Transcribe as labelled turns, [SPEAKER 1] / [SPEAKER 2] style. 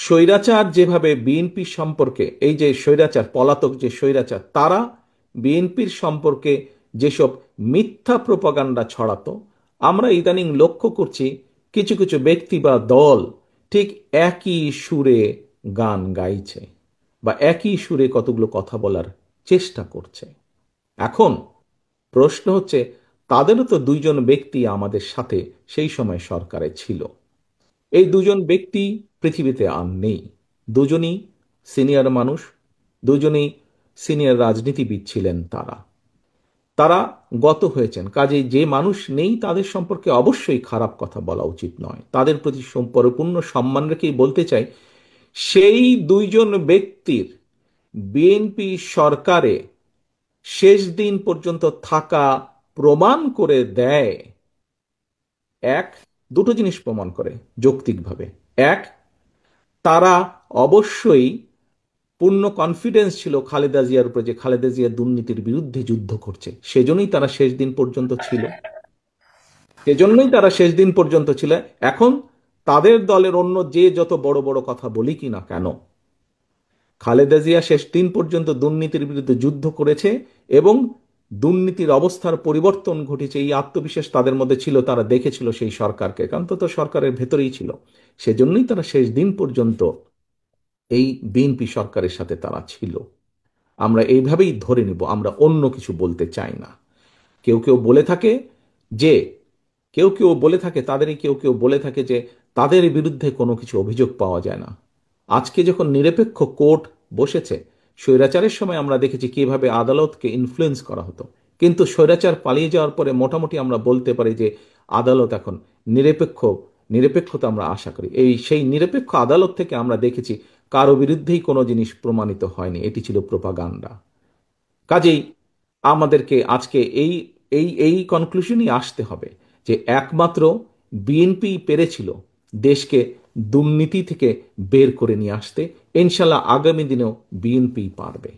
[SPEAKER 1] স্বৈরাচার যেভাবে বিএনপি সম্পর্কে, এই যে স্বৈরাচার, পলাতক যে স্বৈরাচার, তারা বিএনপির সম্পর্কে যেসব মিথ্যা প্রপাগান্ডা ছড়াতো, আমরা ইদানিং লক্ষ্য করছি কিছু কিছু ব্যক্তি বা দল ঠিক একই সুরে গান গাইছে বা একই সুরে কতগুলো কথা বলার চেষ্টা করছে। এখন প্রশ্ন হচ্ছে, তাদেরও তো দুইজন ব্যক্তি আমাদের সাথে সেই সময় সরকারে ছিল। এই দুজন ব্যক্তি পৃথিবীতে আর নেই। দুজনই সিনিয়র মানুষ, দুজনেই সিনিয়র রাজনীতিবিদ ছিলেন। তারা তারা গত হয়েছেন, কাজেই যে মানুষ নেই তাদের সম্পর্কে অবশ্যই খারাপ কথা বলা উচিত নয়। তাদের প্রতি পরিপূর্ণ সম্মান রেখেই বলতে চাই, সেই দুইজন ব্যক্তির বিএনপি সরকারে শেষ দিন পর্যন্ত থাকা প্রমাণ করে দেয়, এক, দুটো জিনিস প্রমাণ করে যৌক্তিকভাবে। এক, তারা অবশ্যই পূর্ণ কনফিডেন্স ছিল খালেদা জিয়ার উপরে যে খালেদা জিয়া দুর্নীতির বিরুদ্ধে যুদ্ধ করছে, সেজন্যই তারা শেষ দিন পর্যন্ত ছিল। সেজন্যই তারা শেষ দিন পর্যন্ত ছিল। এখন তাদের দলের অন্য যে যত বড় বড় কথা বলি কি না কেন, খালেদা জিয়া শেষ দিন পর্যন্ত দুর্নীতির বিরুদ্ধে যুদ্ধ করেছে এবং দুর্নীতির অবস্থার পরিবর্তন ঘটেছে, এই আত্মবিশ্বাস তাদের মধ্যে ছিল। তারা দেখেছিল সেই সরকারকে, কারণ তো সরকারের ভেতরেই ছিল। সেজন্যই তারা শেষ দিন পর্যন্ত এই বিএনপি সরকারের সাথে তারা ছিল। আমরা এইভাবেই ধরে নিব, আমরা অন্য কিছু বলতে চাই না। কেউ কেউ বলে থাকে যে কেউ কেউ বলে থাকে তাদেরই কেউ কেউ বলে থাকে যে তাদের বিরুদ্ধে কোনো কিছু অভিযোগ পাওয়া যায় না। আজকে যখন নিরপেক্ষ কোর্ট বসেছে, স্বৈরাচারের সময় আমরা দেখেছি কিভাবে আদালতকে ইনফ্লুয়েন্স করা হতো, কিন্তু স্বৈরাচার পালিয়ে যাওয়ার পরে মোটামুটি আমরা বলতে পারি যে আদালত এখন নিরপেক্ষ। নিরপেক্ষতা আমরা আশা করি। সেই নিরপেক্ষ আদালত থেকে আমরা দেখেছি কারো বিরুদ্ধেই কোনো জিনিস প্রমাণিত হয়নি, এটি ছিল প্রোপাগান্ডা। কাজেই আমাদেরকে আজকে এই এই এই কনক্লুশনই আসতে হবে যে একমাত্র বিএনপি পেরেছিল দেশকে দুর্নীতি থেকে বের করে নিয়ে আসতে। ইনশাল্লাহ আগামী দিনেও বিএনপি পারবে।